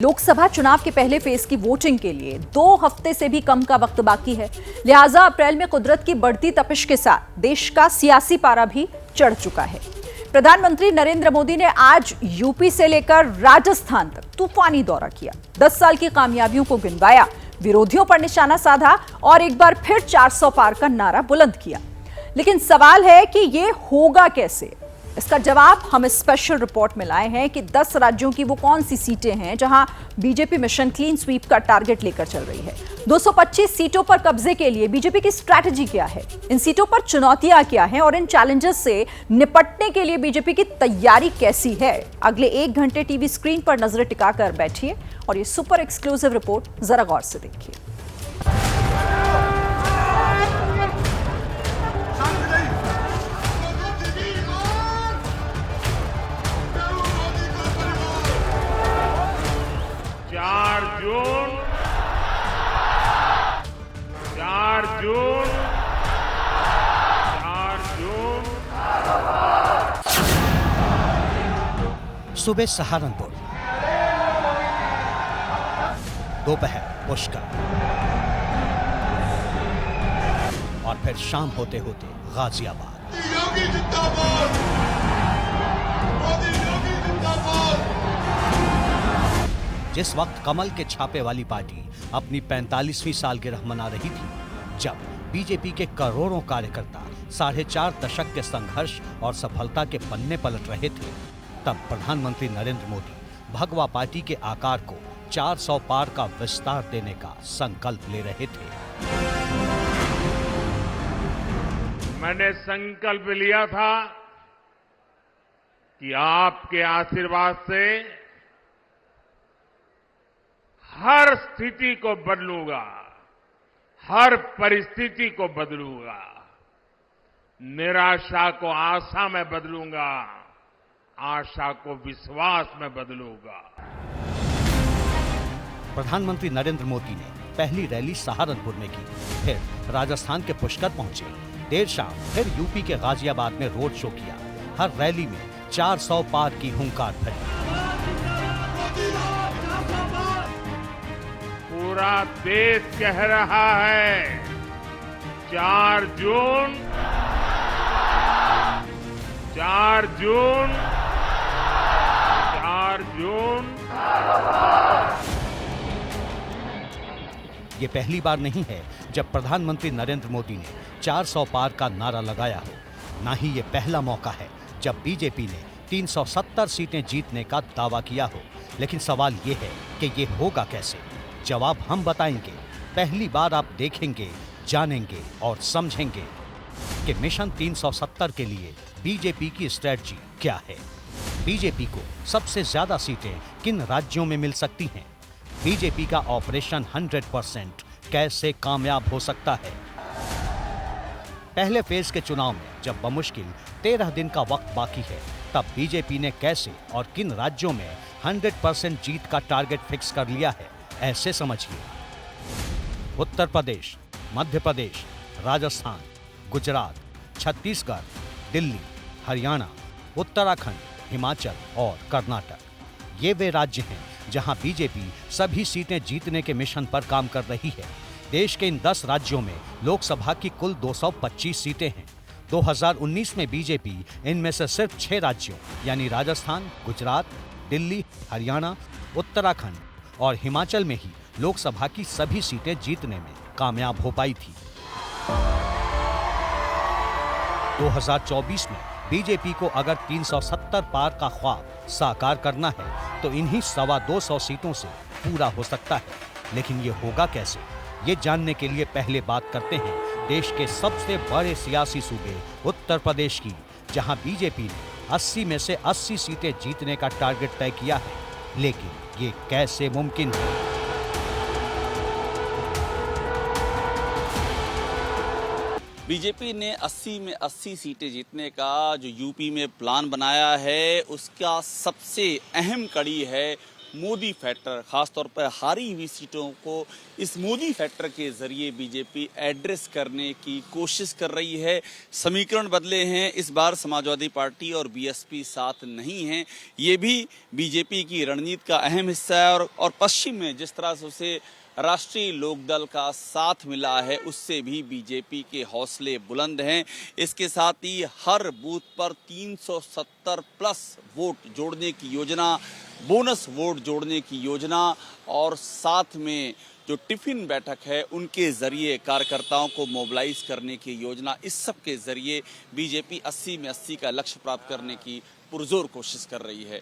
लोकसभा चुनाव के पहले फेज की वोटिंग के लिए 2 हफ्ते से भी कम का वक्त बाकी है। लिहाजा अप्रैल में कुदरत की बढ़ती तपिश के साथ देश का सियासी पारा भी चढ़ चुका है। प्रधानमंत्री नरेंद्र मोदी ने आज यूपी से लेकर राजस्थान तक तूफानी दौरा किया, 10 साल की कामयाबियों को गिनवाया, विरोधियों पर निशाना साधा और एक बार फिर 400 पार का नारा बुलंद किया। लेकिन सवाल है कि ये होगा कैसे? इसका जवाब हम इस स्पेशल रिपोर्ट में लाए हैं कि 10 राज्यों की वो कौन सी सीटें हैं जहां बीजेपी मिशन क्लीन स्वीप का टारगेट लेकर चल रही है। 225 सीटों पर कब्जे के लिए बीजेपी की स्ट्रैटेजी क्या है, इन सीटों पर चुनौतियां क्या हैं और इन चैलेंजेस से निपटने के लिए बीजेपी की तैयारी कैसी है। अगले 1 घंटे टीवी स्क्रीन पर नजरें टिकाकर बैठिए और ये सुपर एक्सक्लूसिव रिपोर्ट जरा गौर से देखिए। सुबह सहारनपुर, दोपहर पुष्कर और फिर शाम होते होते गाजियाबाद। योगी जिंदाबाद, मोदी योगी जिंदाबाद। जिस वक्त कमल के छापे वाली पार्टी अपनी 45वीं सालगिरह मना रही थी, जब बीजेपी के करोड़ों कार्यकर्ता 4.5 दशक के संघर्ष और सफलता के पन्ने पलट रहे थे, तब प्रधानमंत्री नरेंद्र मोदी भगवा पार्टी के आकार को 400 पार का विस्तार देने का संकल्प ले रहे थे। मैंने संकल्प लिया था कि आपके आशीर्वाद से हर स्थिति को बदलूंगा, हर परिस्थिति को बदलूंगा, निराशा को आशा में बदलूंगा, आशा को विश्वास में बदलूंगा। प्रधानमंत्री नरेंद्र मोदी ने पहली रैली सहारनपुर में की, फिर राजस्थान के पुष्कर पहुंचे, देर शाम फिर यूपी के गाजियाबाद में रोड शो किया। हर रैली में 400 पार की हुंकार भरी। पूरा देश कह रहा है 4 जून 4 जून 4 जून। ये पहली बार नहीं है जब प्रधानमंत्री नरेंद्र मोदी ने 400 पार का नारा लगाया हो, ना ही ये पहला मौका है जब बीजेपी ने 370 सीटें जीतने का दावा किया हो। लेकिन सवाल ये है कि ये होगा कैसे? जवाब हम बताएंगे। पहली बार आप देखेंगे, जानेंगे और समझेंगे कि मिशन 370 के लिए बीजेपी की स्ट्रेटजी क्या है। बीजेपी को सबसे ज्यादा सीटें किन राज्यों में मिल सकती हैं? बीजेपी का ऑपरेशन 100% कैसे कामयाब हो सकता है? पहले फेज के चुनाव में जब बमुश्किल 13 दिन का वक्त बाकी है, तब बीजेपी ने कैसे और किन राज्यों में 100% जीत का टारगेट फिक्स कर लिया है, ऐसे समझिए। उत्तर प्रदेश, मध्य प्रदेश, राजस्थान, गुजरात, छत्तीसगढ़, दिल्ली, हरियाणा, उत्तराखंड, हिमाचल और कर्नाटक, ये वे राज्य हैं जहां बीजेपी सभी सीटें जीतने के मिशन पर काम कर रही है। देश के इन 10 राज्यों में लोकसभा की कुल 225 सीटें हैं। 2019 में बीजेपी इनमें से सिर्फ 6 राज्यों यानी राजस्थान, गुजरात, दिल्ली, हरियाणा, उत्तराखंड और हिमाचल में ही लोकसभा की सभी सीटें जीतने में कामयाब हो पाई थी। 2024 में बीजेपी को अगर 370 पार का ख्वाब साकार करना है तो इन्हीं 225 सीटों से पूरा हो सकता है। लेकिन ये होगा कैसे? ये जानने के लिए पहले बात करते हैं देश के सबसे बड़े सियासी सूबे उत्तर प्रदेश की, जहां बीजेपी ने 80 में से 80 सीटें जीतने का टारगेट तय किया है। लेकिन ये कैसे मुमकिन है? बीजेपी ने 80 में 80 सीटें जीतने का जो यूपी में प्लान बनाया है, उसका सबसे अहम कड़ी है मोदी फैक्टर, खासतौर पर हारी हुई सीटों को इस मोदी फैक्टर के जरिए बीजेपी एड्रेस करने की कोशिश कर रही है। समीकरण बदले हैं, इस बार समाजवादी पार्टी और बीएसपी साथ नहीं है। ये भी बीजेपी की रणनीति का अहम हिस्सा है और पश्चिम में जिस तरह से उसे राष्ट्रीय लोकदल का साथ मिला है, उससे भी बीजेपी के हौसले बुलंद हैं। इसके साथ ही हर बूथ पर 370 प्लस वोट जोड़ने की योजना, बोनस वोट जोड़ने की योजना और साथ में जो टिफिन बैठक है उनके जरिए कार्यकर्ताओं को मोबिलाइज करने की योजना, इस सब के जरिए बीजेपी 80 में 80 का लक्ष्य प्राप्त करने की पुरजोर कोशिश कर रही है।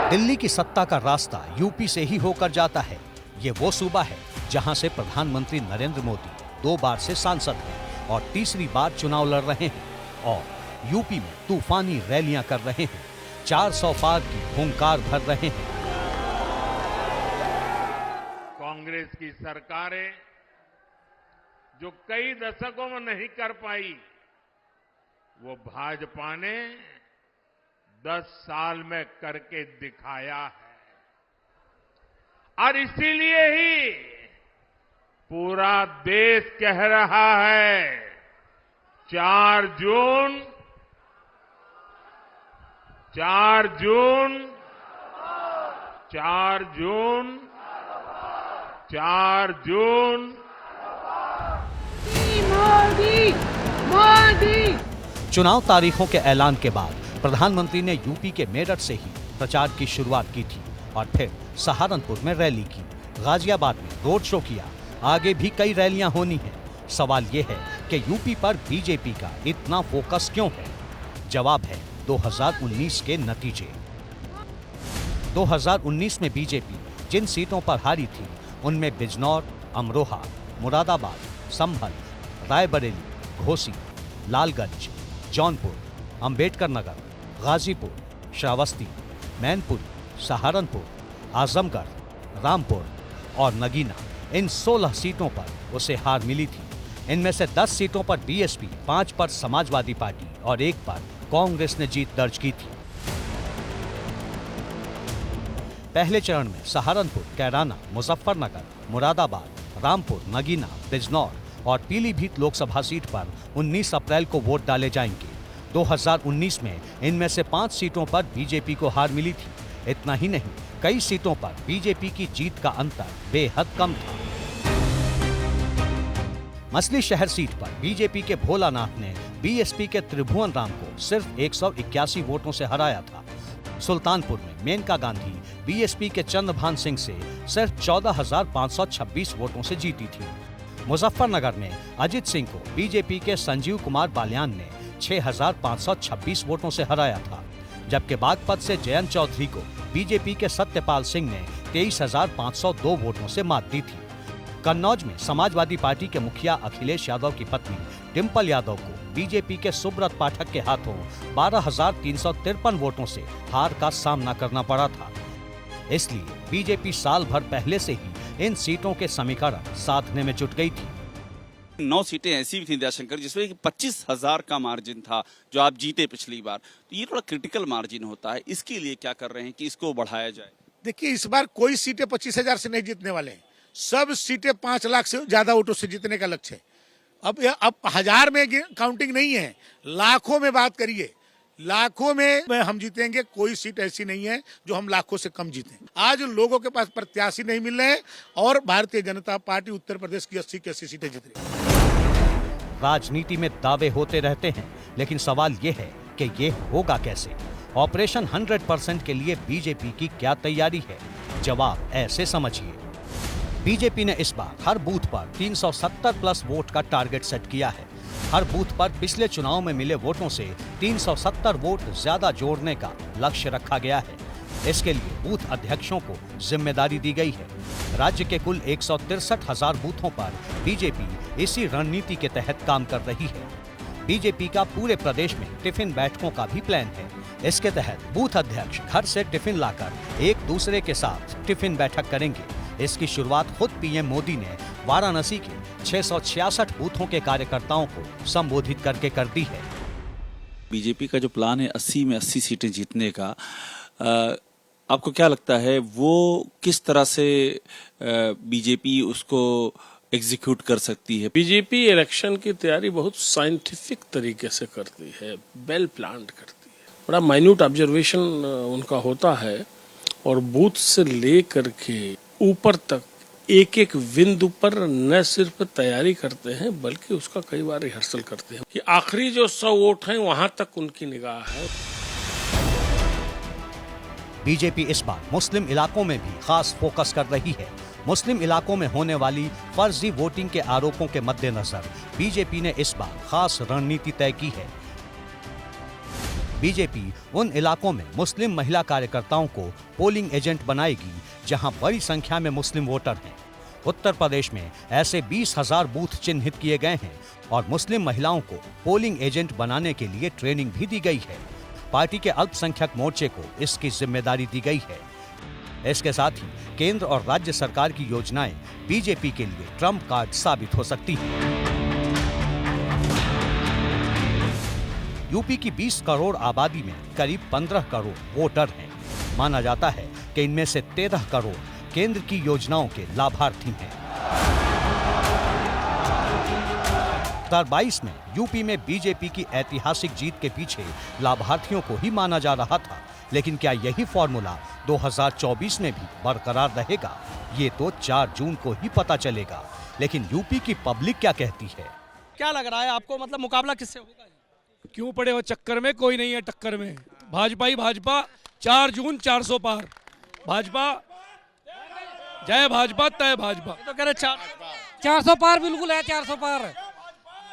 दिल्ली की सत्ता का रास्ता यूपी से ही होकर जाता है। ये वो सूबा है जहां से प्रधानमंत्री नरेंद्र मोदी 2 बार से सांसद हैं और तीसरी बार चुनाव लड़ रहे हैं और यूपी में तूफानी रैलियां कर रहे हैं, 400 पार की हुंकार भर रहे हैं। कांग्रेस की सरकारें जो कई दशकों में नहीं कर पाई, वो भाजपा ने 10 साल में करके दिखाया है और इसीलिए ही पूरा देश कह रहा है 4 जून 4 जून 4 जून 4 जून चुनाव तारीखों के ऐलान के बाद प्रधानमंत्री ने यूपी के मेरठ से ही प्रचार की शुरुआत की थी और फिर सहारनपुर में रैली की, गाजियाबाद में रोड शो किया। आगे भी कई रैलियां होनी हैं। सवाल ये है कि यूपी पर बीजेपी का इतना फोकस क्यों है? जवाब है 2019 के नतीजे। 2019 में बीजेपी जिन सीटों पर हारी थी उनमें बिजनौर, अमरोहा, मुरादाबाद, संभल, रायबरेली, घोसी, लालगंज, जौनपुर, अंबेडकर नगर, गाजीपुर, श्रावस्ती, मैनपुरी, सहारनपुर, आजमगढ़, रामपुर और नगीना, इन 16 सीटों पर उसे हार मिली थी। इनमें से 10 सीटों पर बीएसपी, 5 पर समाजवादी पार्टी और 1 पर कांग्रेस ने जीत दर्ज की थी। पहले चरण में सहारनपुर, कैराना, मुजफ्फरनगर, मुरादाबाद, रामपुर, नगीना, बिजनौर और पीलीभीत लोकसभा सीट पर 19 अप्रैल को वोट डाले जाएंगे। 2019 में इनमें से 5 सीटों पर बीजेपी को हार मिली थी। इतना ही नहीं, कई सीटों पर बीजेपी की जीत का अंतर बेहद कम था। मछली शहर सीट पर बीजेपी के भोलानाथ ने बीएसपी के त्रिभुवन राम को सिर्फ 181 वोटों से हराया था। सुल्तानपुर में मेनका गांधी बीएसपी के चंद्रभान सिंह से सिर्फ 14,526 वोटों से जीती थी। मुजफ्फरनगर में अजित सिंह को बीजेपी के संजीव कुमार बालियान ने 6,526 वोटों से हराया था, जबकि बागपत से जयंत चौधरी को बीजेपी के सत्यपाल सिंह ने 23,502 वोटों से मात दी थी। कन्नौज में समाजवादी पार्टी के मुखिया अखिलेश यादव की पत्नी डिंपल यादव को बीजेपी के सुब्रत पाठक के हाथों 12,353 वोटों से हार का सामना करना पड़ा था। इसलिए बीजेपी साल भर पहले से ही इन सीटों के समीकरण साधने में जुट गई थी। 9 सीटें ऐसी भी थी दयाशंकर जिसमें 25,000 का मार्जिन था जो आप जीते पिछली बार, तो ये थोड़ा क्रिटिकल मार्जिन होता है। इसके लिए क्या कर रहे हैं कि इसको बढ़ाया जाए? देखिए, इस बार कोई सीटें 25,000 से नहीं जीतने वाले हैं, सब सीटें 5 लाख से ज्यादा वोटों से जीतने का लक्ष्य है। अब 1000 में काउंटिंग नहीं है, लाखों में बात करिए, लाखों में हम जीतेंगे। कोई सीट ऐसी नहीं है जो हम लाखों से कम जीतें। आज लोगों के पास प्रत्याशी नहीं मिल रहे हैं और भारतीय जनता पार्टी उत्तर प्रदेश की 80 की 80 सीटें जीत रही है। राजनीति में दावे होते रहते हैं, लेकिन सवाल ये है कि ये होगा कैसे? ऑपरेशन 100% के लिए बीजेपी की क्या तैयारी है? जवाब ऐसे समझिए। बीजेपी ने इस बार हर बूथ पर 370 प्लस वोट का टारगेट सेट किया है। हर बूथ पर पिछले चुनाव में मिले वोटों से 370 वोट ज्यादा जोड़ने का लक्ष्य रखा गया है। इसके लिए बूथ अध्यक्षों को जिम्मेदारी दी गई है। राज्य के कुल 163,000 बूथों पर बीजेपी इसी रणनीति के तहत काम कर रही है। बीजेपी का पूरे प्रदेश में टिफिन बैठकों का भी प्लान है। इसके तहत बूथ अध्यक्ष घर से टिफिन लाकर एक दूसरे के साथ टिफिन बैठक करेंगे। इसकी शुरुआत खुद पीएम मोदी ने वाराणसी के 666 बूथों के कार्यकर्ताओं को संबोधित करके कर दी है। बीजेपी का जो प्लान है 80 में 80 सीटें जीतने का, आपको क्या लगता है वो किस तरह से बीजेपी उसको एग्जीक्यूट कर सकती है? बीजेपी इलेक्शन की तैयारी बहुत साइंटिफिक तरीके से करती है, वेल प्लान्ड करती है, बड़ा माइन्यूट ऑब्जर्वेशन उनका होता है और बूथ से लेकर के ऊपर तक एक एक बिंदु पर न सिर्फ तैयारी करते हैं बल्कि उसका कई बार रिहर्सल करते हैं कि आखिरी जो 100 वोट हैं वहां तक उनकी निगाह है। बीजेपी इस बार मुस्लिम इलाकों में भी खास फोकस कर रही है। मुस्लिम इलाकों में होने वाली फर्जी वोटिंग के आरोपों के मद्देनजर बीजेपी ने इस बार खास रणनीति तय की है। बीजेपी उन इलाकों में मुस्लिम महिला कार्यकर्ताओं को पोलिंग एजेंट बनाएगी जहां बड़ी संख्या में मुस्लिम वोटर हैं। उत्तर प्रदेश में ऐसे 20,000 बूथ चिन्हित किए गए हैं और मुस्लिम महिलाओं को पोलिंग एजेंट बनाने के लिए ट्रेनिंग भी दी गई है। पार्टी के अल्पसंख्यक मोर्चे को इसकी जिम्मेदारी दी गई है। इसके साथ ही केंद्र और राज्य सरकार की योजनाएं बीजेपी के लिए ट्रम्प कार्ड साबित हो सकती हैं। यूपी की 20 करोड़ आबादी में करीब 15 करोड़ वोटर हैं। माना जाता है कि इनमें से 13 करोड़ केंद्र की योजनाओं के लाभार्थी हैं। 2022 में यूपी में बीजेपी की ऐतिहासिक जीत के पीछे लाभार्थियों को ही माना जा रहा था, लेकिन क्या यही फॉर्मूला 2024 में भी बरकरार रहेगा? ये तो 4 जून को ही पता चलेगा। लेकिन यूपी की पब्लिक क्या कहती है? क्या लग रहा है आपको, मतलब मुकाबला किससे होगा? क्यों पड़े हो चक्कर में, कोई नहीं है टक्कर में। भाजपा ही भाजपा, 4 जून 400 पार। भाजपा, जय भाजपा तय भाजपा। तो कह रहे 400 पार बिल्कुल है, 400 पार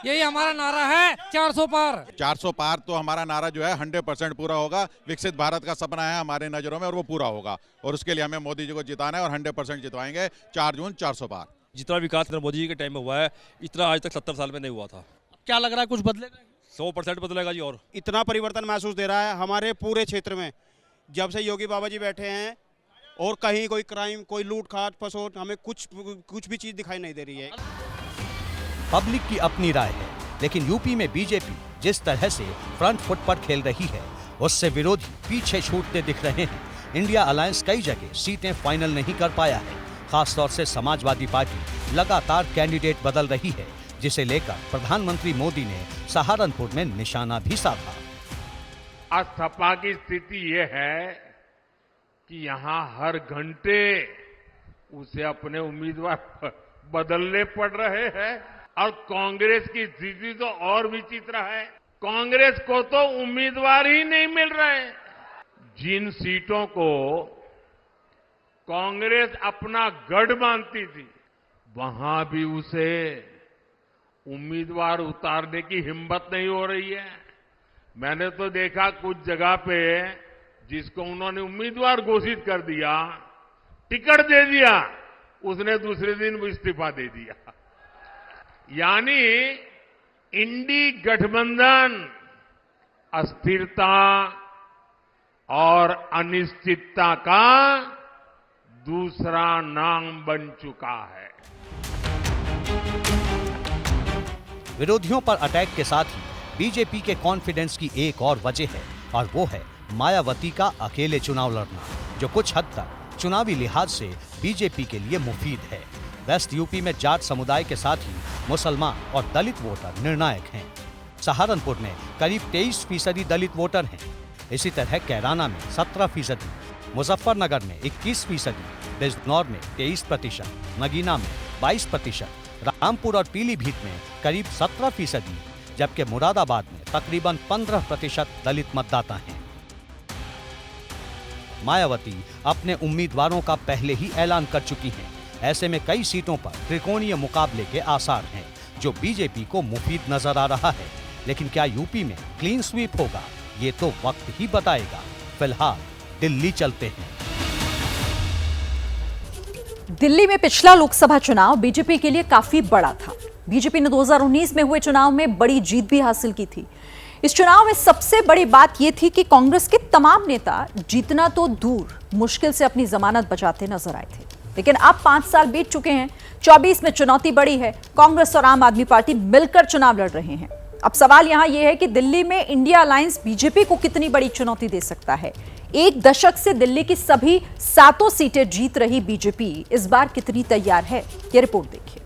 यही हमारा नारा है, 400 पार। 400 पार तो हमारा नारा जो है 100% पूरा होगा। विकसित भारत का सपना है हमारे नजरों में और वो पूरा होगा और उसके लिए हमें मोदी जी को जिताना है और 100% जितवाएंगे। 4 जून 400 पार। जितना विकास मोदी जी के टाइम में हुआ है इतना आज तक 70 साल में नहीं हुआ था। क्या लग रहा है कुछ बदलेगा? 100% बदलेगा जी। और इतना परिवर्तन महसूस दे रहा है हमारे पूरे क्षेत्र में जब से योगी बाबा जी बैठे हैं, और कहीं कोई क्राइम, कोई लूटखाट फसोट, हमें कुछ भी चीज दिखाई नहीं दे रही है। पब्लिक की अपनी राय है, लेकिन यूपी में बीजेपी जिस तरह से फ्रंट फुट पर खेल रही है उससे विरोधी पीछे छूटते दिख रहे हैं। इंडिया अलायंस कई जगह सीटें फाइनल नहीं कर पाया है। खासतौर से समाजवादी पार्टी लगातार कैंडिडेट बदल रही है, जिसे लेकर प्रधानमंत्री मोदी ने सहारनपुर में निशाना भी साधा। आज सपा की स्थिति ये है कि यहां हर घंटे उसे अपने उम्मीदवार बदलने पड़ रहे हैं और कांग्रेस की स्थिति तो और विचित्र है। कांग्रेस को तो उम्मीदवार ही नहीं मिल रहे। जिन सीटों को कांग्रेस अपना गढ़ मानती थी वहां भी उसे उम्मीदवार उतारने की हिम्मत नहीं हो रही है। मैंने तो देखा कुछ जगह पे जिसको उन्होंने उम्मीदवार घोषित कर दिया, टिकट दे दिया, उसने दूसरे दिन वो इस्तीफा दे दिया। यानी इंडी गठबंधन अस्थिरता और अनिश्चितता का दूसरा नाम बन चुका है। विरोधियों पर अटैक के साथ ही बीजेपी के कॉन्फिडेंस की एक और वजह है और वो है मायावती का अकेले चुनाव लड़ना, जो कुछ हद तक चुनावी लिहाज से बीजेपी के लिए मुफीद है। वेस्ट यूपी में जाट समुदाय के साथ ही मुसलमान और दलित वोटर निर्णायक हैं। सहारनपुर में करीब 23% दलित वोटर हैं। इसी तरह कैराना में 17%, मुजफ्फरनगर में 21%, बिजनौर में 23%, नगीना में 22%, रामपुर और पीलीभीत में करीब 17%, जबकि मुरादाबाद में तकरीबन 15% दलित मतदाता हैं। मायावती अपने उम्मीदवारों का पहले ही ऐलान कर चुकी हैं। ऐसे में कई सीटों पर त्रिकोणीय मुकाबले के आसार हैं, जो बीजेपी को मुफीद नजर आ रहा है। लेकिन क्या यूपी में क्लीन स्वीप होगा, ये तो वक्त ही बताएगा। फिलहाल दिल्ली चलते हैं। दिल्ली में पिछला लोकसभा चुनाव बीजेपी के लिए काफी बड़ा था। बीजेपी ने 2019 में हुए चुनाव में बड़ी जीत भी हासिल की थी। इस चुनाव में सबसे बड़ी बात यह थी कि कांग्रेस के तमाम नेता जीतना तो दूर, मुश्किल से अपनी जमानत बचाते नजर आए थे। लेकिन अब 5 साल बीत चुके हैं। 24 में चुनौती बड़ी है। कांग्रेस और आम आदमी पार्टी मिलकर चुनाव लड़ रहे हैं। अब सवाल यहां यह है कि दिल्ली में इंडिया अलायंस बीजेपी को कितनी बड़ी चुनौती दे सकता है। एक दशक से दिल्ली की सभी 7 सीटें जीत रही बीजेपी इस बार कितनी तैयार है, ये रिपोर्ट देखिए।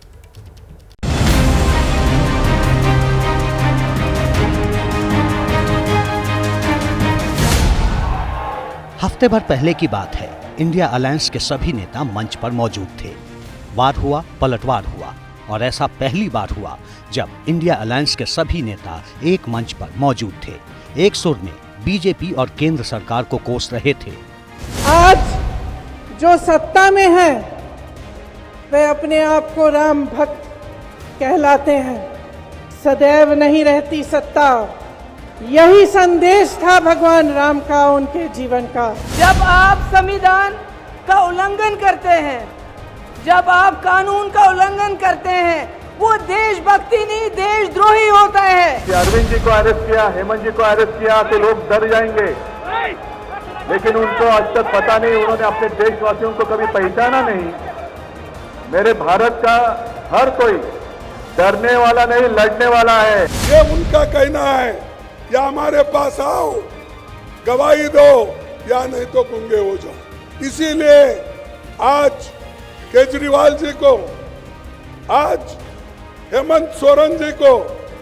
हफ्ते भर पहले की बात है, इंडिया अलायंस के सभी नेता मंच पर मौजूद थे। वार हुआ, पलटवार हुआ और ऐसा पहली बार हुआ जब इंडिया अलायंस के सभी नेता एक मंच पर मौजूद थे, एक सुर में बीजेपी और केंद्र सरकार को कोस रहे थे। आज जो सत्ता में है वे अपने आप को राम भक्त कहलाते हैं। सदैव नहीं रहती सत्ता, यही संदेश था भगवान राम का उनके जीवन का। जब आप संविधान का उल्लंघन करते हैं, जब आप कानून का उल्लंघन करते हैं, वो देशभक्ति नहीं देशद्रोही होता है। अरविंद जी को अरेस्ट किया, हेमंत जी को अरेस्ट किया तो लोग डर जाएंगे, लेकिन उनको आज तक पता नहीं, उन्होंने अपने देशवासियों को कभी पहचाना नहीं। मेरे भारत का हर कोई डरने वाला नहीं, लड़ने वाला है। ये उनका कहना है, या हमारे पास आओ, गवाही दो, या नहीं तो गूंगे हो जाओ। इसीलिए आज केजरीवाल जी को, आज हेमंत सोरेन जी को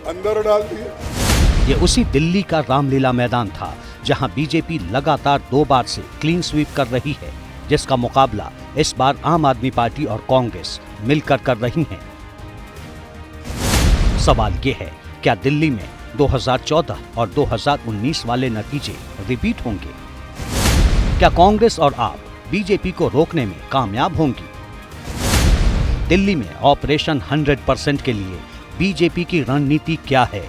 अंदर डाल दिया। ये उसी दिल्ली का रामलीला मैदान था जहां बीजेपी लगातार 2 बार से क्लीन स्वीप कर रही है, जिसका मुकाबला इस बार आम आदमी पार्टी और कांग्रेस मिलकर कर रही हैं। सवाल ये है, क्या दिल्ली में 2014 और 2019 वाले नतीजे रिपीट होंगे? क्या कांग्रेस और आप बीजेपी को रोकने में कामयाब होंगी? दिल्ली में ऑपरेशन 100% के लिए बीजेपी की रणनीति क्या है?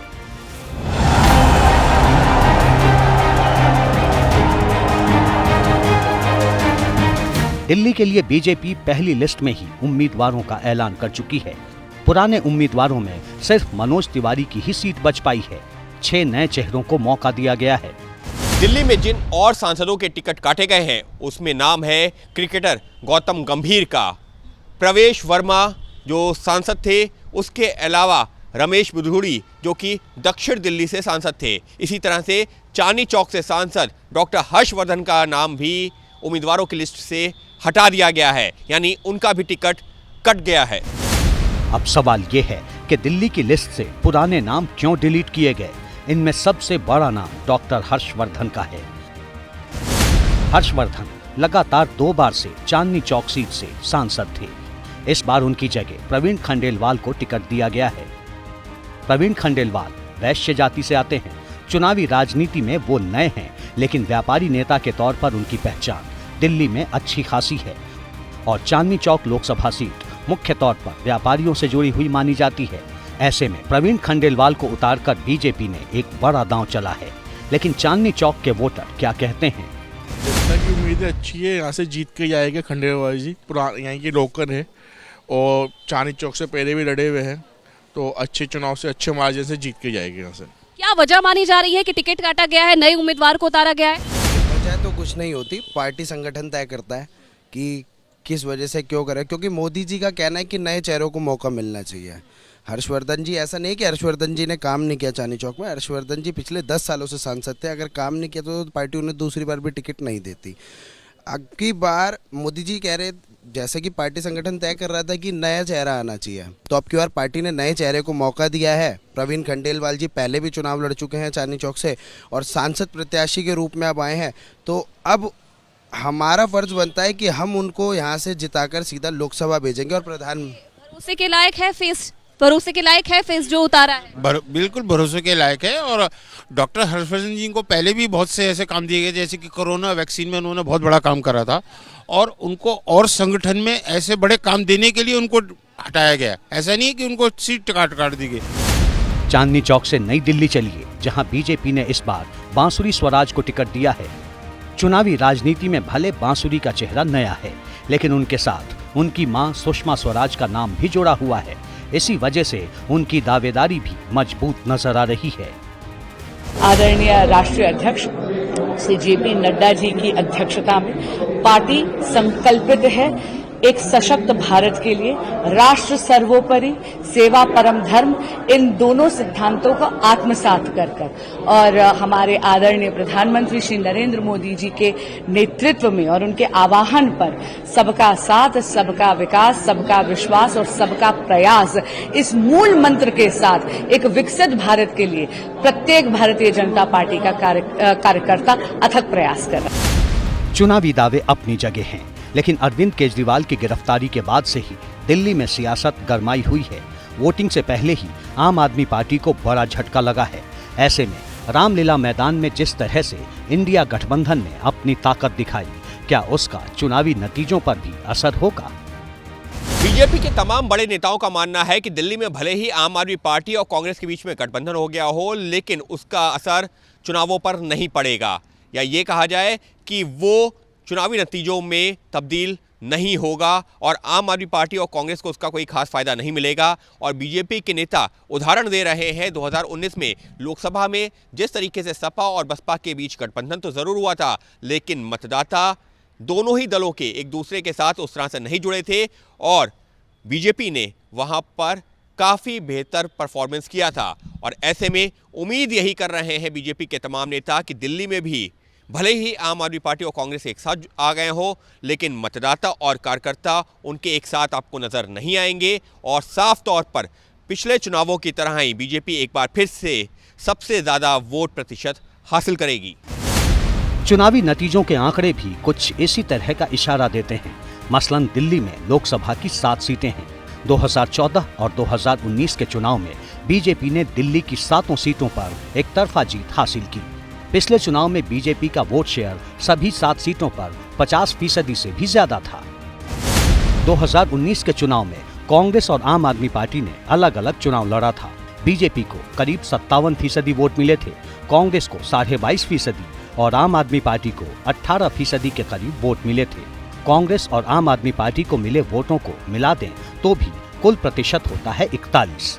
दिल्ली के लिए बीजेपी पहली लिस्ट में ही उम्मीदवारों का ऐलान कर चुकी है। पुराने उम्मीदवारों में सिर्फ मनोज तिवारी की ही सीट बच पाई है। 6 नए चेहरों को मौका दिया गया है। दिल्ली में जिन और सांसदों के टिकट काटे गए हैं उसमें नाम है क्रिकेटर गौतम गंभीर का, प्रवेश वर्मा जो सांसद थे, उसके अलावा रमेश बुधूड़ी जो कि दक्षिण दिल्ली से सांसद थे। इसी तरह से चांदनी चौक से सांसद डॉक्टर हर्षवर्धन का नाम भी उम्मीदवारों की लिस्ट से हटा दिया गया है, यानी उनका भी टिकट कट गया है। अब सवाल ये है कि दिल्ली की लिस्ट से पुराने नाम क्यों डिलीट किए गए? इनमें सबसे बड़ा नाम डॉक्टर हर्षवर्धन का है। हर्षवर्धन लगातार 2 बार से चांदनी चौक सीट से सांसद थे। इस बार उनकी जगह प्रवीण खंडेलवाल को टिकट दिया गया है। प्रवीण खंडेलवाल वैश्य जाति से आते हैं। चुनावी राजनीति में वो नए हैं, लेकिन व्यापारी नेता के तौर पर उनकी पहचान दिल्ली में अच्छी खासी है और चांदनी चौक लोकसभा सीट मुख्य तौर पर व्यापारियों से जुड़ी हुई मानी जाती है। ऐसे में प्रवीण खंडेलवाल को उतारकर बीजेपी ने एक बड़ा दांव चला है। लेकिन चांदनी चौक के वोटर क्या कहते हैं? जनता की उम्मीदें अच्छी है, यहाँ से जीत के जाएंगे खंडेलवाल जी। पुराने यहाँ के लोकल है और चांदनी चौक से पहले भी लड़े हुए हैं, तो अच्छे चुनाव से अच्छे मार्जिन से जीत के जाएंगे यहाँ से। क्या वजह मानी जा रही है कि टिकट काटा गया है, नए उम्मीदवार को उतारा गया है? वजह तो कुछ नहीं होती, पार्टी संगठन तय करता है कि किस वजह से क्यों करे, क्योंकि मोदी जी का कहना है कि नए चेहरों को मौका मिलना चाहिए। हर्षवर्धन जी, ऐसा नहीं कि हर्षवर्धन जी ने काम नहीं किया चांदनी चौक में, हर्षवर्धन जी पिछले 10 सालों से सांसद थे। अगर काम नहीं किया तो पार्टी उन्हें दूसरी बार भी टिकट नहीं देती। अब की बार मोदी जी कह रहे, जैसे कि पार्टी संगठन तय कर रहा था कि नया चेहरा आना चाहिए, तो अब की बार पार्टी ने नए चेहरे को मौका दिया है। प्रवीण खंडेलवाल जी पहले भी चुनाव लड़ चुके हैं चांदनी चौक से और सांसद प्रत्याशी के रूप में अब आए हैं, तो अब हमारा फर्ज बनता है कि हम उनको यहाँ से जिताकर सीधा लोकसभा भेजेंगे। और भरोसे के लायक है फेस, भरोसे के लायक है फेस जो उतारा है। बिल्कुल भरोसे के लायक है। और डॉक्टर हर्षवर्धन जी को पहले भी बहुत से ऐसे काम दिए गए, जैसे कि कोरोना वैक्सीन में उन्होंने बहुत बड़ा काम करा था और उनको और संगठन में ऐसे बड़े काम देने के लिए उनको हटाया गया। ऐसा नहीं है कि उनको सीट काट दी गई। चांदनी चौक से नई दिल्ली चलिए, जहां बीजेपी ने इस बार बांसुरी स्वराज को टिकट दिया है। चुनावी राजनीति में भले बांसुरी का चेहरा नया है, लेकिन उनके साथ उनकी मां सुषमा स्वराज का नाम भी जुड़ा हुआ है। इसी वजह से उनकी दावेदारी भी मजबूत नजर आ रही है। आदरणीय राष्ट्रीय अध्यक्ष श्री जेपी नड्डा जी की अध्यक्षता में पार्टी संकल्पित है एक सशक्त भारत के लिए राष्ट्र सर्वोपरि, सेवा परम धर्म, इन दोनों सिद्धांतों को आत्मसात कर और हमारे आदरणीय प्रधानमंत्री श्री नरेंद्र मोदी जी के नेतृत्व में और उनके आह्वान पर सबका साथ, सबका विकास, सबका विश्वास और सबका प्रयास, इस मूल मंत्र के साथ एक विकसित भारत के लिए प्रत्येक भारतीय जनता पार्टी का कार्यकर्ता अथक प्रयास कर रहा है। चुनावी दावे अपनी जगह हैं, लेकिन अरविंद केजरीवाल की गिरफ्तारी के बाद से ही दिल्ली में सियासत गरमाई हुई है। वोटिंग से पहले ही आम आदमी पार्टी को बड़ा झटका लगा है। ऐसे में रामलीला मैदान में जिस तरह से इंडिया गठबंधन ने अपनी ताकत दिखाई, क्या उसका चुनावी नतीजों पर भी असर होगा? बीजेपी के तमाम बड़े नेताओं का मानना है कि दिल्ली में भले ही आम आदमी पार्टी और कांग्रेस के बीच में गठबंधन हो गया हो, लेकिन उसका असर चुनावों पर नहीं पड़ेगा, या ये कहा जाए कि वो चुनावी नतीजों में तब्दील नहीं होगा और आम आदमी पार्टी और कांग्रेस को उसका कोई खास फायदा नहीं मिलेगा। और बीजेपी के नेता उदाहरण दे रहे हैं 2019 में लोकसभा में जिस तरीके से सपा और बसपा के बीच गठबंधन तो जरूर हुआ था, लेकिन मतदाता दोनों ही दलों के एक दूसरे के साथ उस तरह से नहीं जुड़े थे और बीजेपी ने वहां पर काफी बेहतर परफॉर्मेंस किया था। और ऐसे में उम्मीद यही कर रहे हैं बीजेपी के तमाम नेता कि दिल्ली में भी भले ही आम आदमी पार्टी और कांग्रेस एक साथ आ गए हो, लेकिन मतदाता और कार्यकर्ता उनके एक साथ आपको नजर नहीं आएंगे और साफ तौर पर पिछले चुनावों की तरह ही बीजेपी एक बार फिर से सबसे ज्यादा वोट प्रतिशत हासिल करेगी। चुनावी नतीजों के आंकड़े भी कुछ इसी तरह का इशारा देते हैं। मसलन दिल्ली में लोकसभा की 7 सीटें हैं। 2014 और 2019 के चुनाव में बीजेपी ने दिल्ली की 7 सीटों पर एक तरफा जीत हासिल की। पिछले चुनाव में बीजेपी का वोट शेयर सभी 7 सीटों पर 50% से भी ज्यादा था। 2019 के चुनाव में कांग्रेस और आम आदमी पार्टी ने अलग अलग चुनाव लड़ा था। बीजेपी को करीब 57% वोट मिले थे, कांग्रेस को 22.5% और आम आदमी पार्टी को 18% के करीब वोट मिले थे। कांग्रेस और आम आदमी पार्टी को मिले वोटों को मिला दें तो भी कुल प्रतिशत होता है 41।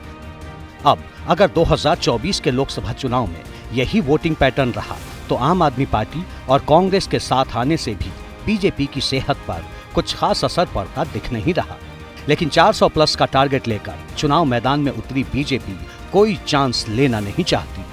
अब अगर 2024 के लोकसभा चुनाव में यही वोटिंग पैटर्न रहा तो आम आदमी पार्टी और कांग्रेस के साथ आने से भी बीजेपी की सेहत पर कुछ खास असर पड़ता दिख नहीं रहा। लेकिन 400 प्लस का टारगेट लेकर चुनाव मैदान में उतरी बीजेपी कोई चांस लेना नहीं चाहती।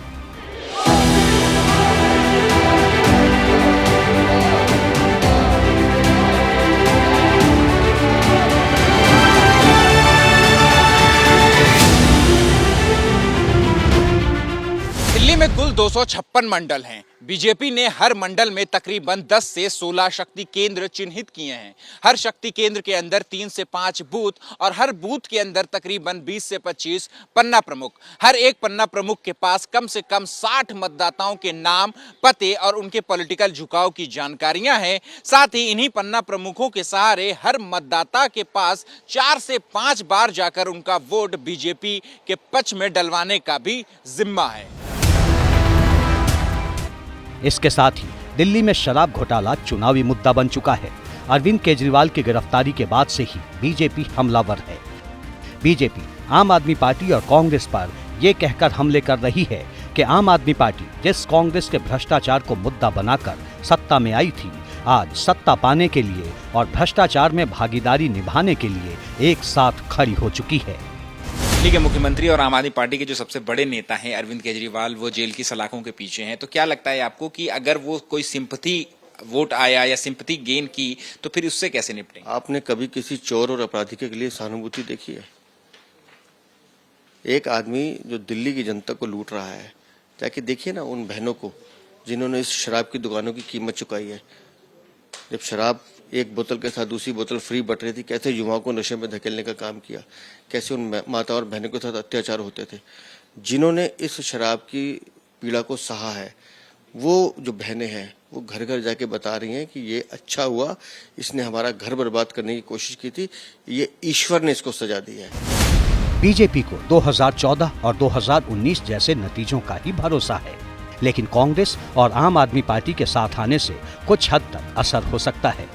दिल्ली में कुल 256 मंडल हैं। बीजेपी ने हर मंडल में तकरीबन 10 से 16 शक्ति केंद्र चिन्हित किए हैं। हर शक्ति केंद्र के अंदर 3 से 5 बूथ और हर बूथ के अंदर तकरीबन 20 से 25 पन्ना प्रमुख। हर एक पन्ना प्रमुख के पास कम से कम 60 मतदाताओं के नाम, पते और उनके पॉलिटिकल झुकाव की जानकारियां हैं। साथ ही इन्हीं पन्ना प्रमुखों के सहारे हर मतदाता के पास 4 से 5 बार जाकर उनका वोट बीजेपी के पक्ष में डलवाने का भी जिम्मा है। इसके साथ ही दिल्ली में शराब घोटाला चुनावी मुद्दा बन चुका है। अरविंद केजरीवाल की गिरफ्तारी के बाद से ही बीजेपी हमलावर है। बीजेपी आम आदमी पार्टी और कांग्रेस पर यह कहकर हमले कर रही है कि आम आदमी पार्टी जिस कांग्रेस के भ्रष्टाचार को मुद्दा बनाकर सत्ता में आई थी, आज सत्ता पाने के लिए और भ्रष्टाचार में भागीदारी निभाने के लिए एक साथ खड़ी हो चुकी है। दिल्ली के मुख्यमंत्री और आम आदमी पार्टी के जो सबसे बड़े नेता हैं अरविंद केजरीवाल, वो जेल की सलाखों के पीछे हैं। तो क्या लगता है आपको कि अगर वो कोई सिंपैथी वोट आया या सिंपैथी गेन की तो फिर उससे कैसे निपटेंगे? आपने कभी किसी चोर और अपराधी के लिए सहानुभूति देखी है? एक आदमी जो दिल्ली की जनता को लूट रहा है, जाके देखिए ना उन बहनों को जिन्होंने इस शराब की दुकानों की कीमत चुकाई है। जब शराब एक बोतल के साथ दूसरी बोतल फ्री बट रही थी, कैसे युवाओं को नशे में धकेलने का काम किया, कैसे उन माता और बहनों के साथ अत्याचार होते थे। जिन्होंने इस शराब की पीड़ा को सहा है, वो जो बहनें हैं वो घर घर जाके बता रही हैं कि ये अच्छा हुआ, इसने हमारा घर बर्बाद करने की कोशिश की थी, ये ईश्वर ने इसको सजा दी है। बीजेपी को 2014 और 2019 जैसे नतीजों का ही भरोसा है, लेकिन कांग्रेस और आम आदमी पार्टी के साथ आने से कुछ हद तक असर हो सकता है।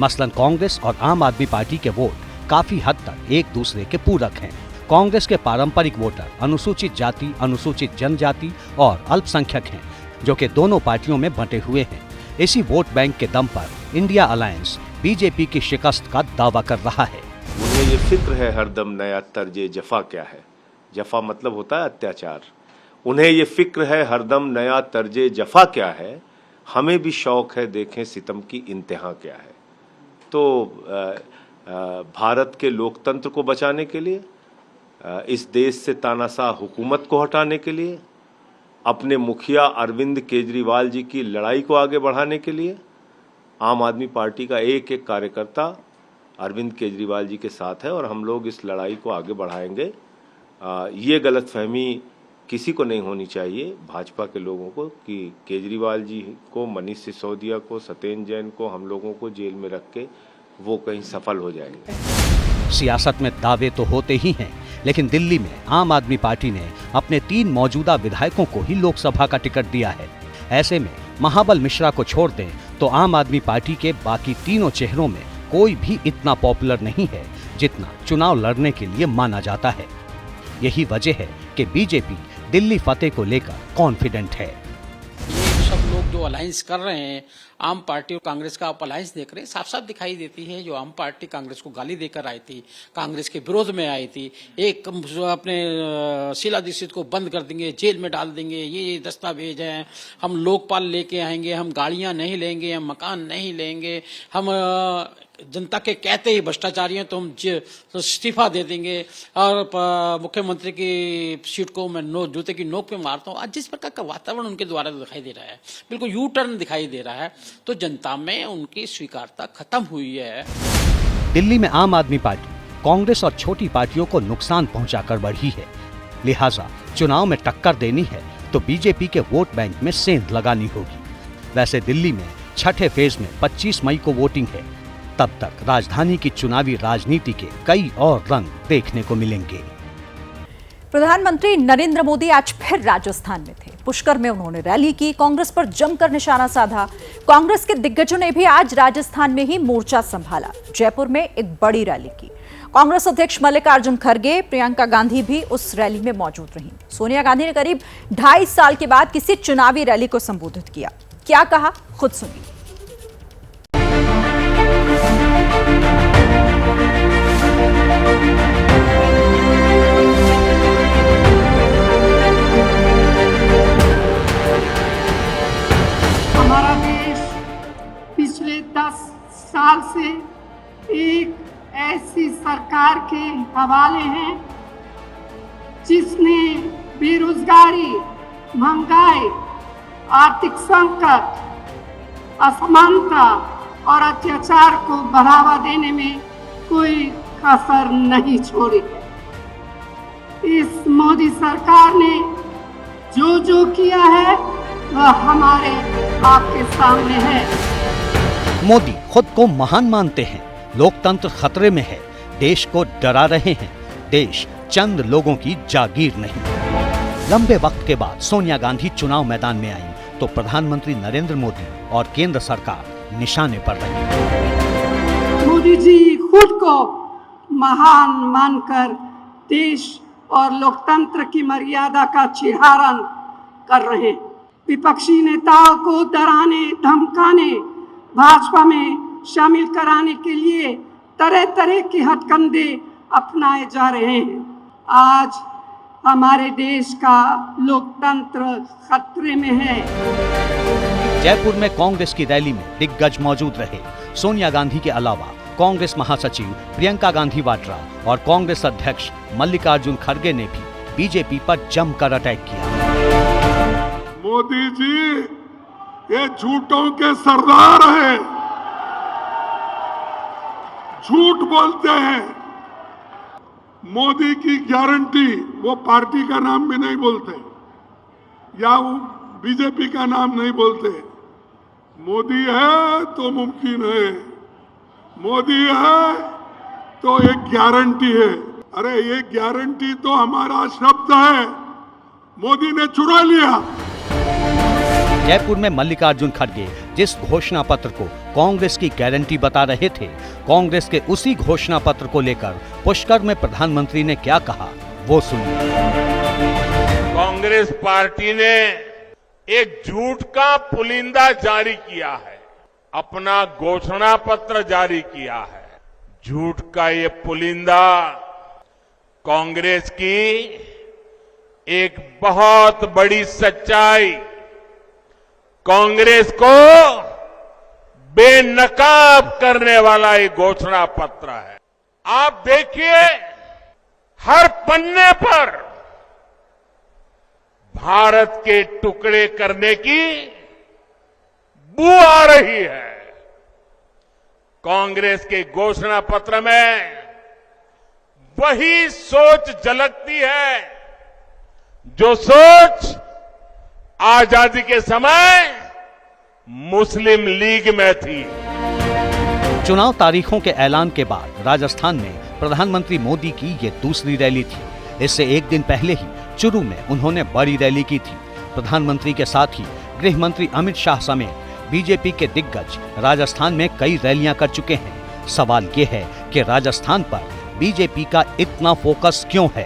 मसलन कांग्रेस और आम आदमी पार्टी के वोट काफी हद तक एक दूसरे के पूरक हैं। कांग्रेस के पारंपरिक वोटर अनुसूचित जाति, अनुसूचित जनजाति और अल्पसंख्यक हैं, जो कि दोनों पार्टियों में बंटे हुए हैं। इसी वोट बैंक के दम पर इंडिया अलायंस बीजेपी की शिकस्त का दावा कर रहा है। उन्हें ये फिक्र है हरदम नया तर्जे जफा क्या है, जफा मतलब होता है अत्याचार। उन्हें ये फिक्र है हरदम नया तर्जे जफा क्या है, हमें भी शौक है देखें सितम की इंतहा क्या है। तो भारत के लोकतंत्र को बचाने के लिए, इस देश से तानाशाह हुकूमत को हटाने के लिए, अपने मुखिया अरविंद केजरीवाल जी की लड़ाई को आगे बढ़ाने के लिए आम आदमी पार्टी का एक एक कार्यकर्ता अरविंद केजरीवाल जी के साथ है और हम लोग इस लड़ाई को आगे बढ़ाएंगे। ये गलतफहमी किसी को नहीं होनी चाहिए भाजपा के लोगों को कि केजरीवाल जी को, मनीष सिसोदिया को, सत्येंद्र जैन को, हम लोगों को जेल में रख के वो कहीं सफल हो जाएंगे। सियासत में दावे तो होते ही हैं, लेकिन दिल्ली में आम आदमी पार्टी ने अपने 3 मौजूदा विधायकों को ही लोकसभा का टिकट दिया है। ऐसे में महाबल मिश्रा को छोड़ दें तो आम आदमी पार्टी के बाकी तीनों चेहरों में कोई भी इतना पॉपुलर नहीं है जितना चुनाव लड़ने के लिए माना जाता है। यही वजह है कि बीजेपी दिल्ली फतेह को लेकर कॉन्फिडेंट है। ये सब लोग जो अलायंस कर रहे हैं, आम पार्टी और कांग्रेस का आप अलायंस देख रहे हैं, साफ साफ दिखाई देती है। जो आम पार्टी कांग्रेस को गाली देकर आई थी, कांग्रेस के विरोध में आई थी, एक अपने शीला दीक्षित को बंद कर देंगे, जेल में डाल देंगे, ये दस्तावेज हैं, हम लोकपाल लेके आएंगे, हम गाड़ियां नहीं लेंगे, हम मकान नहीं लेंगे, हम जनता के कहते ही भ्रष्टाचारी हैं तो हम इस्तीफा दे देंगे और मुख्यमंत्री की सीट को मैं जूते की नोक पे मारता हूँ। आज जिस प्रकार का वातावरण उनके द्वारा दिखाई दे रहा है, बिल्कुल यू टर्न दिखाई दे रहा है, तो जनता में उनकी स्वीकारता खत्म हुई है। दिल्ली में आम आदमी पार्टी कांग्रेस और छोटी पार्टियों को नुकसान पहुंचाकर बढ़ी है, लिहाजा चुनाव में टक्कर देनी है तो बीजेपी के वोट बैंक में सेंध लगानी होगी। वैसे दिल्ली में छठे फेज में 25 मई को वोटिंग है, तब तक राजधानी की चुनावी राजनीति के कई और रंग देखने को मिलेंगे। प्रधानमंत्री नरेंद्र मोदी आज फिर राजस्थान में थे। पुष्कर में उन्होंने रैली की, कांग्रेस पर जमकर निशाना साधा। कांग्रेस के दिग्गजों ने भी आज राजस्थान में ही मोर्चा संभाला। जयपुर में एक बड़ी रैली की। कांग्रेस अध्यक्ष मल्लिकार्जुन खड़गे, प्रियंका गांधी भी उस रैली में मौजूद रहीं। सोनिया गांधी ने करीब 2.5 साल के बाद किसी चुनावी रैली को संबोधित किया। क्या कहा, खुद सुनिए। हमारा देश पिछले 10 साल से एक ऐसी सरकार के हवाले है जिसने बेरोजगारी, महंगाई, आर्थिक संकट, असमानता और अत्याचार को बढ़ावा देने में कोई कसर नहीं छोड़ी है। इस मोदी सरकार ने जो किया है वह हमारे आपके सामने है। मोदी खुद को महान मानते हैं, लोकतंत्र खतरे में है, देश को डरा रहे हैं। देश चंद लोगों की जागीर नहीं। लंबे वक्त के बाद सोनिया गांधी चुनाव मैदान में आई तो प्रधानमंत्री नरेंद्र मोदी और केंद्र सरकार निशाने पर रही। मोदी जी खुद को महान मानकर देश और लोकतंत्र की मर्यादा का चिढ़ारण कर रहे हैं। विपक्षी नेताओं को डराने, धमकाने, भाजपा में शामिल कराने के लिए तरह तरह के हथकंडे अपनाए जा रहे हैं। आज हमारे देश का लोकतंत्र खतरे में है। जयपुर में कांग्रेस की रैली में दिग्गज मौजूद रहे। सोनिया गांधी के अलावा कांग्रेस महासचिव प्रियंका गांधी वाड्रा और कांग्रेस अध्यक्ष मल्लिकार्जुन खड़गे ने भी बीजेपी पर जमकर अटैक किया। मोदी जी ये झूठों के सरदार हैं, झूठ बोलते हैं। मोदी की गारंटी, वो पार्टी का नाम भी नहीं बोलते या वो बीजेपी का नाम नहीं बोलते। मोदी है तो मुमकिन है, मोदी है तो एक गारंटी है। अरे ये गारंटी तो हमारा शब्द है, मोदी ने चुरा लिया। जयपुर में मल्लिकार्जुन खड़गे जिस घोषणा पत्र को कांग्रेस की गारंटी बता रहे थे, कांग्रेस के उसी घोषणा पत्र को लेकर पुष्कर में प्रधानमंत्री ने क्या कहा, वो सुनिए। कांग्रेस पार्टी ने एक झूठ का पुलिंदा जारी किया है। अपना घोषणा पत्र जारी किया है। झूठ का ये पुलिंदा कांग्रेस की एक बहुत बड़ी सच्चाई, कांग्रेस को बेनकाब करने वाला ये घोषणा पत्र है। आप देखिए, हर पन्ने पर भारत के टुकड़े करने की बू आ रही है। कांग्रेस के घोषणा पत्र में वही सोच झलकती है जो सोच आजादी के समय मुस्लिम लीग में थी। चुनाव तारीखों के ऐलान के बाद राजस्थान में प्रधानमंत्री मोदी की ये दूसरी रैली थी। इससे एक दिन पहले ही चुरू में उन्होंने बड़ी रैली की थी। प्रधानमंत्री के साथ ही गृह मंत्री अमित शाह समेत बीजेपी के दिग्गज राजस्थान में कई रैलियां कर चुके हैं। सवाल ये है कि राजस्थान पर बीजेपी का इतना फोकस क्यों है?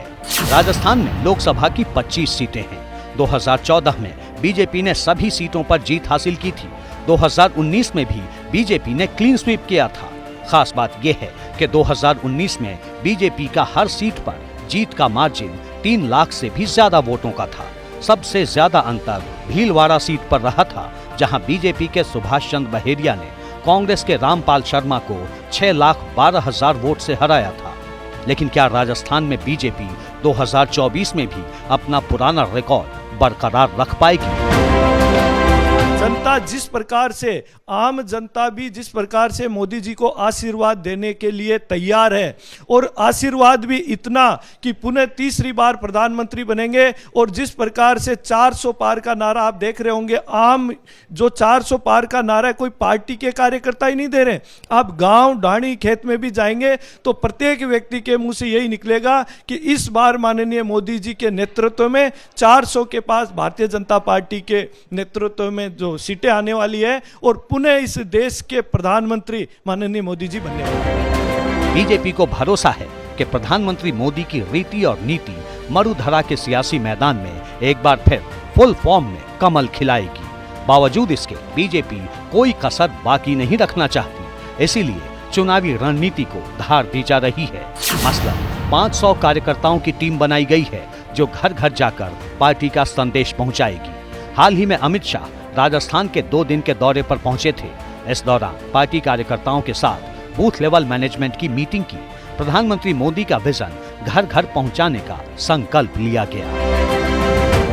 राजस्थान में लोकसभा की 25 सीटें हैं। 2014 में बीजेपी ने सभी सीटों पर जीत हासिल की थी। 2019 में भी बीजेपी ने क्लीन स्वीप किया था। खास बात यह है कि 2019 में बीजेपी का हर सीट पर जीत का मार्जिन 3 लाख से भी ज्यादा वोटों का था। सबसे ज्यादा अंतर भीलवाड़ा सीट पर रहा था, जहां बीजेपी के सुभाष चंद्र बहेरिया ने कांग्रेस के रामपाल शर्मा को 6,12,000 वोट से हराया था। लेकिन क्या राजस्थान में बीजेपी 2024 में भी अपना पुराना रिकॉर्ड बरकरार रख पाएगी? जनता जिस प्रकार से, आम जनता भी जिस प्रकार से मोदी जी को आशीर्वाद देने के लिए तैयार है, और आशीर्वाद भी इतना कि पुनः तीसरी बार प्रधानमंत्री बनेंगे। और जिस प्रकार से 400 पार का नारा आप देख रहे होंगे, आम जो 400 पार का नारा है, कोई पार्टी के कार्यकर्ता ही नहीं दे रहे। आप गांव ढाणी खेत में भी जाएंगे तो प्रत्येक व्यक्ति के मुंह से यही निकलेगा कि इस बार माननीय मोदी जी के नेतृत्व में 400 के पास भारतीय जनता पार्टी के नेतृत्व में जो सीटें आने वाली है, और पुनः इस देश के प्रधानमंत्री माननीय मोदी जी बनने वाले हैं। बीजेपी को भरोसा है कि प्रधानमंत्री मोदी की रीति और नीति मरुधरा के सियासी मैदान में एक बार फिर फुल फॉर्म में कमल खिलाएगी। बावजूद इसके बीजेपी कोई कसर बाकी नहीं रखना चाहती, इसीलिए चुनावी रणनीति को धार दी जा रही है। मसलन 500 कार्यकर्ताओं की टीम बनाई गई है जो घर घर जाकर पार्टी का संदेश पहुंचाएगी। हाल ही में अमित शाह राजस्थान के 2 दिन के दौरे पर पहुंचे थे। इस दौरान पार्टी कार्यकर्ताओं के साथ बूथ लेवल मैनेजमेंट की मीटिंग की। प्रधानमंत्री मोदी का विजन घर घर पहुंचाने का संकल्प लिया गया।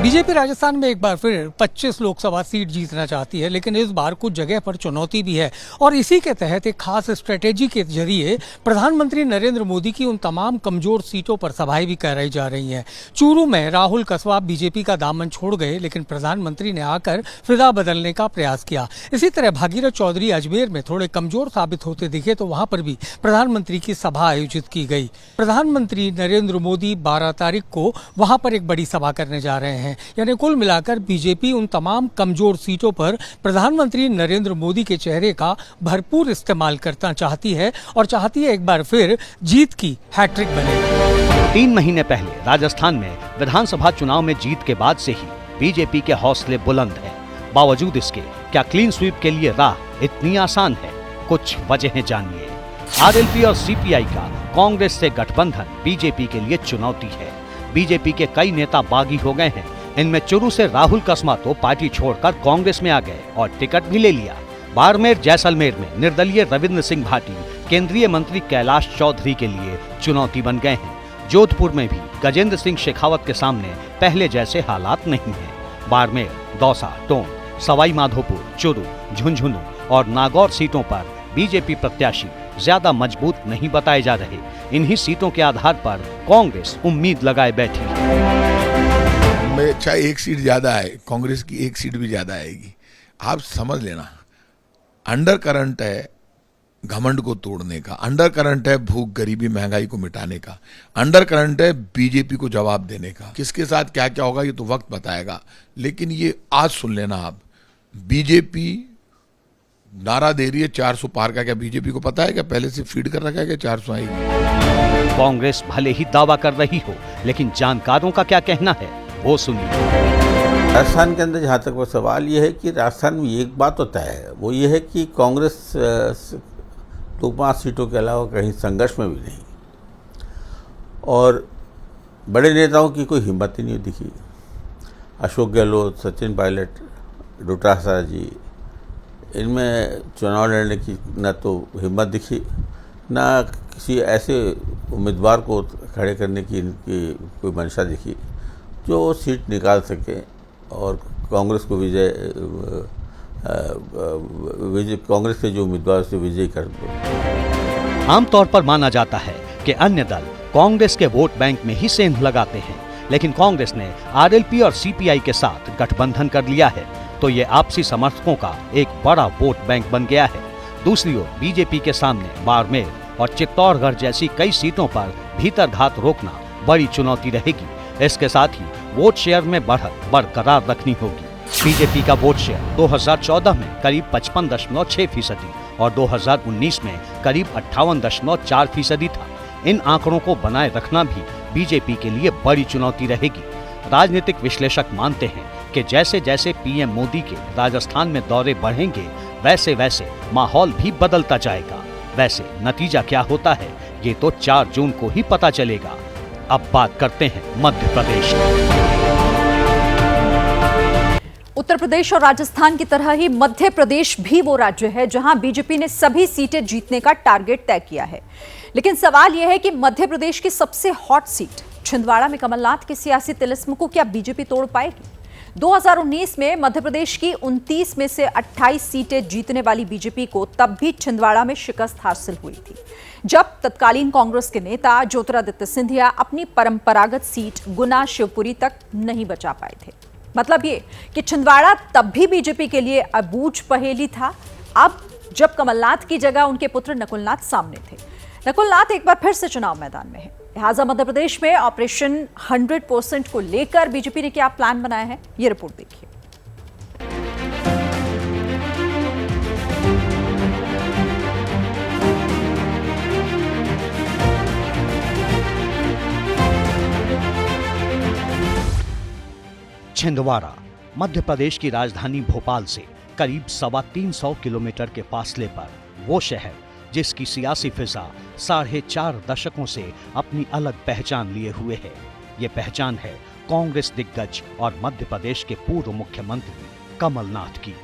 बीजेपी राजस्थान में एक बार फिर 25 लोकसभा सीट जीतना चाहती है, लेकिन इस बार कुछ जगह पर चुनौती भी है, और इसी के तहत एक खास स्ट्रेटेजी के जरिए प्रधानमंत्री नरेंद्र मोदी की उन तमाम कमजोर सीटों पर सभाएं भी कराई जा रही हैं। चूरू में राहुल कसवा बीजेपी का दामन छोड़ गए, लेकिन प्रधानमंत्री ने आकर फिदा बदलने का प्रयास किया। इसी तरह भागीरथ चौधरी अजमेर में थोड़े कमजोर साबित होते दिखे तो वहां पर भी प्रधानमंत्री की सभा आयोजित की गई। प्रधानमंत्री नरेंद्र मोदी 12 तारीख को वहां पर एक बड़ी सभा करने जा रहे हैं। यानी कुल मिलाकर बीजेपी उन तमाम कमजोर सीटों पर प्रधानमंत्री नरेंद्र मोदी के चेहरे का भरपूर इस्तेमाल करना चाहती है, और चाहती है एक बार फिर जीत की हैट्रिक बने। 3 महीने पहले राजस्थान में विधानसभा चुनाव में जीत के बाद से ही बीजेपी के हौसले बुलंद हैं। बावजूद इसके क्या क्लीन स्वीप के लिए राह इतनी आसान है? कुछ वजहें जानिए। आरएलपी और सीपीआई का कांग्रेस से गठबंधन बीजेपी के लिए चुनौती है। बीजेपी के कई नेता बागी हो गए हैं। इनमें चुरू से राहुल कसमा तो पार्टी छोड़कर कांग्रेस में आ गए और टिकट भी ले लिया। बाड़मेर जैसलमेर में निर्दलीय रविंद्र सिंह भाटी केंद्रीय मंत्री कैलाश चौधरी के लिए चुनौती बन गए हैं। जोधपुर में भी गजेंद्र सिंह शेखावत के सामने पहले जैसे हालात नहीं हैं। बाड़मेर, दौसा, टोंक, सवाई माधोपुर, चुरू, झुंझुनू और नागौर सीटों पर बीजेपी प्रत्याशी ज्यादा मजबूत नहीं बताए जा रहे। इन्हीं सीटों के आधार पर कांग्रेस उम्मीद लगाए बैठी है। चाहे एक सीट ज्यादा है, कांग्रेस की एक सीट भी ज्यादा आएगी। आप समझ लेना, अंडर करंट है घमंड को तोड़ने का, अंडर करंट है भूख गरीबी महंगाई को मिटाने का, अंडर करंट है बीजेपी को जवाब देने का। किसके साथ क्या क्या होगा ये तो वक्त बताएगा, लेकिन ये आज सुन लेना आप, बीजेपी नारा दे रही है 400 पार का। क्या बीजेपी को पता है क्या पहले से फीड कर रखा है कि 400 आएगी? कांग्रेस भले ही दावा कर रही हो, लेकिन जानकारों का क्या कहना है वो सुनिए। राजस्थान के अंदर जहाँ तक वो सवाल ये है कि राजस्थान में एक बात होता है, वो ये है कि कांग्रेस 2-5 सीटों के अलावा कहीं संघर्ष में भी नहीं, और बड़े नेताओं की कोई हिम्मत ही नहीं दिखी। अशोक गहलोत, सचिन पायलट, डोटासरा जी, इनमें चुनाव लड़ने की न तो हिम्मत दिखी, न किसी ऐसे उम्मीदवार को खड़े करने की इनकी कोई मंशा दिखी जो सीट निकाल सके और कांग्रेस को कांग्रेस के जो उम्मीदवार से विजयी कर दो। आमतौर पर माना जाता है कि अन्य दल कांग्रेस के वोट बैंक में ही सेंध लगाते हैं, लेकिन कांग्रेस ने आरएलपी और सीपीआई के साथ गठबंधन कर लिया है, तो ये आपसी समर्थकों का एक बड़ा वोट बैंक बन गया है। दूसरी ओर बीजेपी के सामने बाड़मेर और चित्तौड़गढ़ जैसी कई सीटों पर भीतरघात रोकना बड़ी चुनौती रहेगी। इसके साथ ही वोट शेयर में बढ़त बरकरार रखनी होगी। बीजेपी का वोट शेयर 2014 में करीब 55.6% और 2019 में करीब 58.4% था। इन आंकड़ों को बनाए रखना भी बीजेपी के लिए बड़ी चुनौती रहेगी। राजनीतिक विश्लेषक मानते हैं कि जैसे जैसे पीएम मोदी के राजस्थान में दौरे बढ़ेंगे, वैसे वैसे माहौल भी बदलता जाएगा। वैसे नतीजा क्या होता है, ये तो 4 जून को ही पता चलेगा। अब बात करते हैं मध्य प्रदेश की। उत्तर प्रदेश और राजस्थान की तरह ही मध्य प्रदेश भी वो राज्य है जहां बीजेपी ने सभी सीटें जीतने का टारगेट तय किया है। लेकिन सवाल यह है कि मध्य प्रदेश की सबसे हॉट सीट छिंदवाड़ा में कमलनाथ के सियासी तिलिस्म को क्या बीजेपी तोड़ पाएगी? 2019 में मध्य प्रदेश की 29 में से 28 सीटें जीतने वाली बीजेपी को तब भी छिंदवाड़ा में शिकस्त हासिल हुई थी, जब तत्कालीन कांग्रेस के नेता ज्योतिरादित्य सिंधिया अपनी परंपरागत सीट गुना शिवपुरी तक नहीं बचा पाए थे। मतलब ये कि छिंदवाड़ा तब भी बीजेपी के लिए अबूझ पहेली था। अब जब कमलनाथ की जगह उनके पुत्र नकुलनाथ सामने थे, नकुलनाथ एक बार फिर से चुनाव मैदान में है। लिहाजा मध्य प्रदेश में ऑपरेशन 100% को लेकर बीजेपी ने क्या प्लान बनाया है, ये रिपोर्ट देखिए। छिंदवाड़ा मध्य प्रदेश की राजधानी भोपाल से करीब 325 किलोमीटर के फासले पर वो शहर जिसकी सियासी फिजा 4.5 दशकों से अपनी अलग पहचान लिए हुए है। ये पहचान है कांग्रेस दिग्गज और मध्य प्रदेश के पूर्व मुख्यमंत्री कमलनाथ की।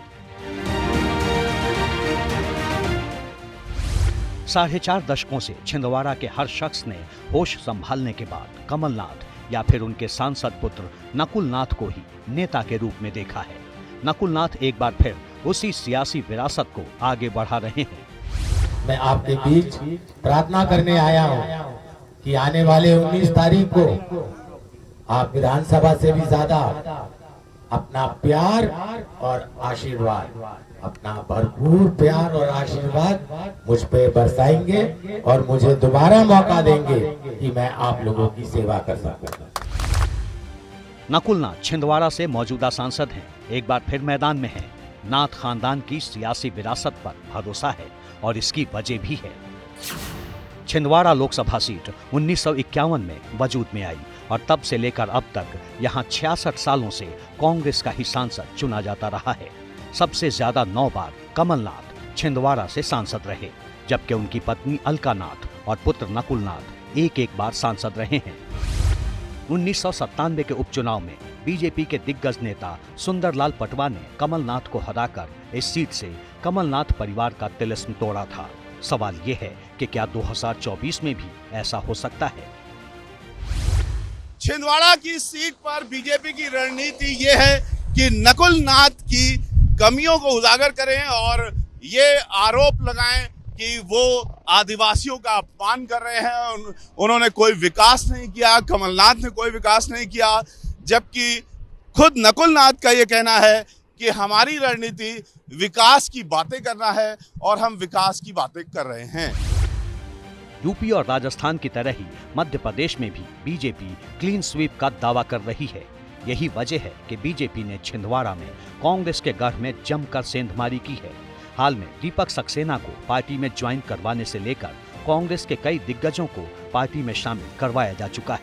4.5 दशकों से छिंदवाड़ा के हर शख्स ने होश संभालने के बाद कमलनाथ या फिर उनके सांसद पुत्र नकुलनाथ को ही नेता के रूप में देखा है। नकुलनाथ एक बार फिर उसी सियासी विरासत को आगे बढ़ा रहे हैं। मैं आपके बीच प्रार्थना करने आया हूं कि आने वाले 19 तारीख को आप विधानसभा से भी ज्यादा अपना प्यार और आशीर्वाद, अपना भरपूर प्यार और आशीर्वाद मुझ पे बरसाएंगे और मुझे दोबारा मौका देंगे कि मैं आप लोगों की सेवा कर सकूं। नकुलनाथ छिंदवाड़ा से मौजूदा सांसद हैं, एक बार फिर मैदान में हैं। नाथ खानदान की सियासी विरासत पर भरोसा है और इसकी वजह भी है। छिंदवाड़ा लोकसभा सीट 1951 में वजूद में आई और तब से लेकर अब तक यहां 66 सालों से कांग्रेस का ही सांसद चुना जाता रहा है। सबसे ज्यादा 9 बार कमलनाथ छिंदवाड़ा से सांसद रहे, जबकि उनकी पत्नी अलकानाथ और पुत्र नकुलनाथ एक बार सांसद रहे हैं। 1997 के उपचुनाव में बीजेपी के दिग्गज नेता सुंदरलाल पटवा ने कमलनाथ को हराकर इस सीट से कमलनाथ परिवार का तिलिस्म तोड़ा था। सवाल ये है कि क्या 2024 में भी ऐसा हो सकता है? छिंदवाड़ा की सीट पर बीजेपी की रणनीति ये है कि नकुलनाथ की कमियों को उजागर करें और ये आरोप लगाएं कि वो आदिवासियों का अपमान कर रहे हैं। उन्होंने कोई विकास नहीं किया, कमलनाथ ने कोई विकास नहीं किया, जबकि खुद नकुलनाथ का ये कहना है कि हमारी रणनीति विकास की बातें करना है और हम विकास की बातें कर रहे हैं। यूपी और राजस्थान की तरह ही मध्य प्रदेश में भी बीजेपी क्लीन स्वीप का दावा कर रही है। यही वजह है कि बीजेपी ने छिंदवाड़ा में कांग्रेस के गढ़ में जमकर सेंधमारी की है। हाल में दीपक सक्सेना को पार्टी में ज्वाइन करवाने से लेकर कांग्रेस के कई दिग्गजों को पार्टी में शामिल करवाया जा चुका है।